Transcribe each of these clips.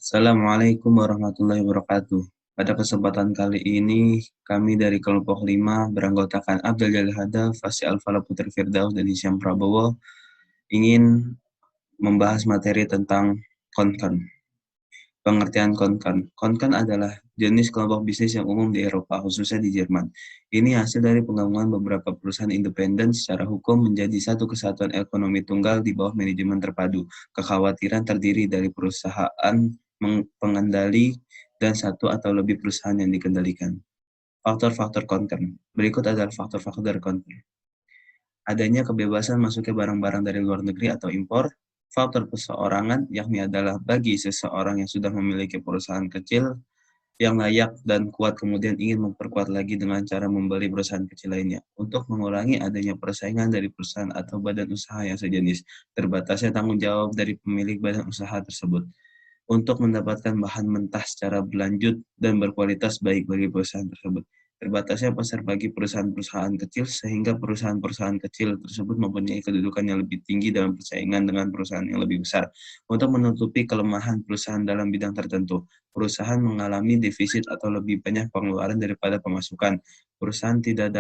Assalamualaikum warahmatullahi wabarakatuh. Pada kesempatan kali ini, kami dari kelompok 5 beranggotakan Abdul Jalil Hadaf, Fasih Alfala Putri Firdaus, dan Hisyam Prabowo ingin membahas materi tentang concern. Pengertian concern. Concern adalah jenis kelompok bisnis yang umum di Eropa, khususnya di Jerman. Ini hasil dari penggabungan beberapa perusahaan independen secara hukum menjadi satu kesatuan ekonomi tunggal di bawah manajemen terpadu. Kekhawatiran terdiri dari perusahaan pengendali dan satu atau lebih perusahaan yang dikendalikan. Faktor-faktor concern. Berikut adalah faktor-faktor concern. Adanya kebebasan masuknya barang-barang dari luar negeri atau impor. Faktor perseorangan, yakni adalah bagi seseorang yang sudah memiliki perusahaan kecil yang layak dan kuat kemudian ingin memperkuat lagi dengan cara membeli perusahaan kecil lainnya. Untuk mengurangi adanya persaingan dari perusahaan atau badan usaha yang sejenis, terbatasnya tanggung jawab dari pemilik badan usaha tersebut untuk mendapatkan bahan mentah secara berlanjut dan berkualitas baik bagi perusahaan tersebut. Terbatasnya pasar bagi perusahaan-perusahaan kecil sehingga perusahaan-perusahaan kecil tersebut mempunyai kedudukan yang lebih tinggi dalam persaingan dengan perusahaan yang lebih besar. Untuk menutupi kelemahan perusahaan dalam bidang tertentu, perusahaan mengalami defisit atau lebih banyak pengeluaran daripada pemasukan. Perusahaan tidak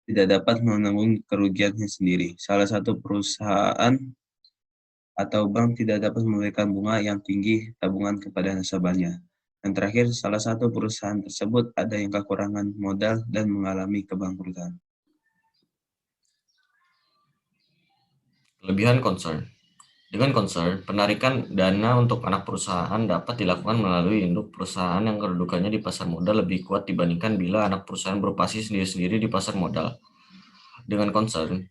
dapat menanggung kerugiannya sendiri. Salah satu perusahaan atau bank tidak dapat memberikan bunga yang tinggi tabungan kepada nasabahnya. Dan terakhir, salah satu perusahaan tersebut ada yang kekurangan modal dan mengalami kebangkrutan. Kelebihan concern. Dengan concern, penarikan dana untuk anak perusahaan dapat dilakukan melalui induk perusahaan yang kedudukannya di pasar modal lebih kuat dibandingkan bila anak perusahaan beroperasi sendiri-sendiri di pasar modal. Dengan concern,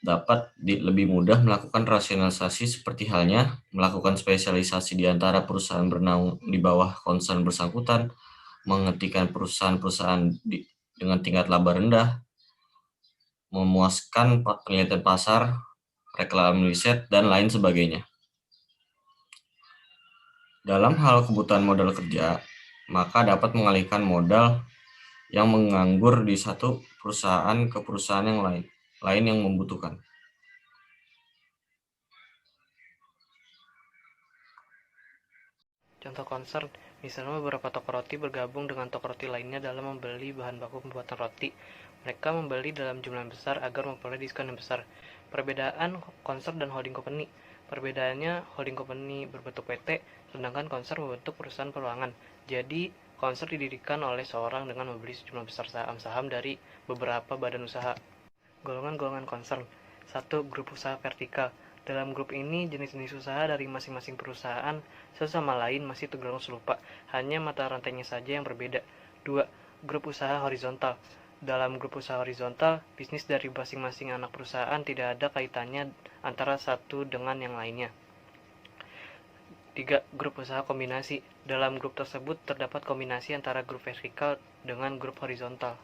dapat lebih mudah melakukan rasionalisasi seperti halnya melakukan spesialisasi di antara perusahaan bernaung di bawah concern bersangkutan, menghentikan perusahaan-perusahaan dengan tingkat laba rendah, memuaskan penelitian pasar, reklame riset, dan lain sebagainya. Dalam hal kebutuhan modal kerja, maka dapat mengalihkan modal yang menganggur di satu perusahaan ke perusahaan yang lain yang membutuhkan. Contoh concern, misalnya beberapa toko roti bergabung dengan toko roti lainnya dalam membeli bahan baku pembuatan roti. Mereka membeli dalam jumlah yang besar agar memperoleh diskon yang besar. Perbedaan concern dan holding company. Perbedaannya, holding company berbentuk PT, sedangkan concern membentuk perusahaan perorangan. Jadi, concern didirikan oleh seorang dengan membeli sejumlah besar saham-saham dari beberapa badan usaha. Golongan-golongan concern. 1. Grup usaha vertikal. Dalam grup ini, jenis-jenis usaha dari masing-masing perusahaan sesama lain masih tergolong serupa, hanya mata rantainya saja yang berbeda. 2. Grup usaha horizontal. Dalam grup usaha horizontal, bisnis dari masing-masing anak perusahaan tidak ada kaitannya antara satu dengan yang lainnya. 3. Grup usaha kombinasi. Dalam grup tersebut terdapat kombinasi antara grup vertikal dengan grup horizontal.